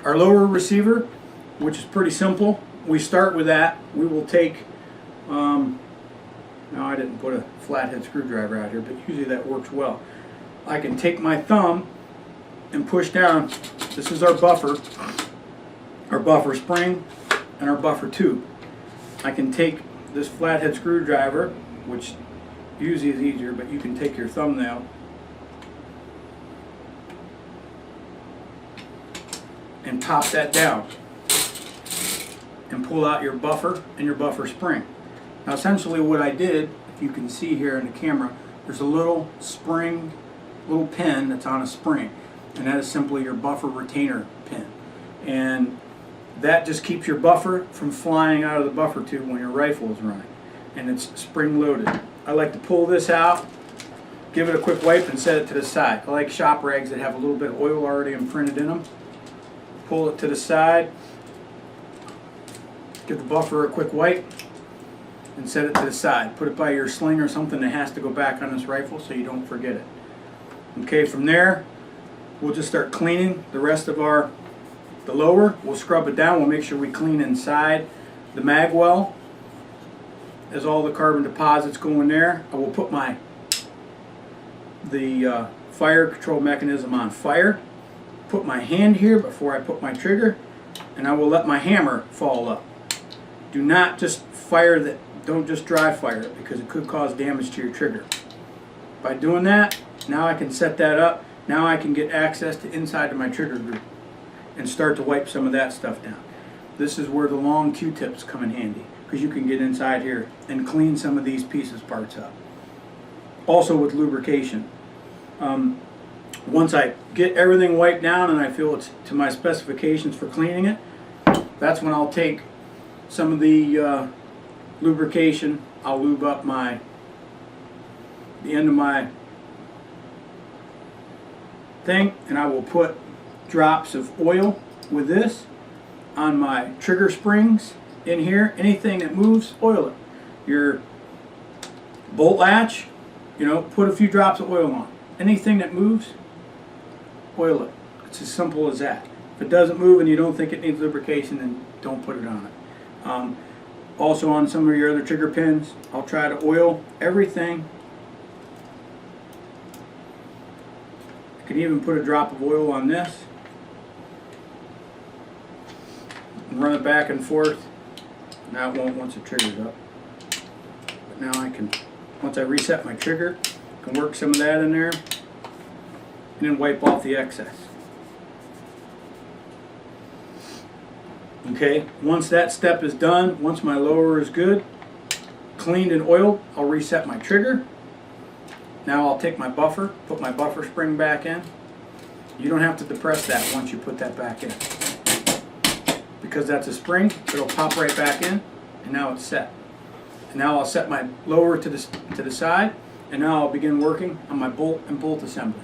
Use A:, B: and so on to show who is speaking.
A: Our lower receiver, which is pretty simple, we start with that. We will take, now I didn't put a flathead screwdriver out here, but usually that works well. I can take my thumb and push down. This is our buffer spring, and our buffer tube. I can take this flathead screwdriver, which usually is easier, but you can take your thumbnail and pop that down and pull out your buffer and your buffer spring. Now essentially what I did, if you can see here in the camera, there's a little spring, little pin that's on a spring, and that is simply your buffer retainer pin. And that just keeps your buffer from flying out of the buffer tube when your rifle is running, and it's spring loaded. I like to pull this out, give it a quick wipe, and set it to the side. I like shop rags that have a little bit of oil already imprinted in them. Pull it to the side, give the buffer a quick wipe, and set it to the side. Put it by your sling or something that has to go back on this rifle so you don't forget it. Okay, from there we'll just start cleaning the rest of the lower. We'll scrub it down. We'll make sure we clean inside the mag well, as all the carbon deposits go in there. I will put the fire control mechanism on fire, put my hand here before I put my trigger, and I will let my hammer fall up. Do not just fire that, don't just dry fire it, because it could cause damage to your trigger. By doing that, now I can set that up. Now I can get access to inside of my trigger group and start to wipe some of that stuff down. This is where the long Q-tips come in handy, because you can get inside here and clean some of these parts up. Also with lubrication. Once I get everything wiped down and I feel it's to my specifications for cleaning it, that's when I'll take some of the lubrication. I'll lube up the end of my thing, and I will put drops of oil with this on my trigger springs in here. Anything that moves, oil it. Your bolt latch, put a few drops of oil on. Anything that moves, oil it. It's as simple as that. If it doesn't move and you don't think it needs lubrication, then don't put it on it. Also on some of your other trigger pins, I'll try to oil everything. I can even put a drop of oil on this and run it back and forth. Now it won't once it triggers up. But now I can, once I reset my trigger, I can work some of that in there and then wipe off the excess. Okay, once that step is done, once my lower is good, cleaned and oiled, I'll reset my trigger. Now I'll take my buffer, put my buffer spring back in. You don't have to depress that once you put that back in, because that's a spring. It'll pop right back in, and now it's set. And now I'll set my lower to the side, and now I'll begin working on my bolt and bolt assembly.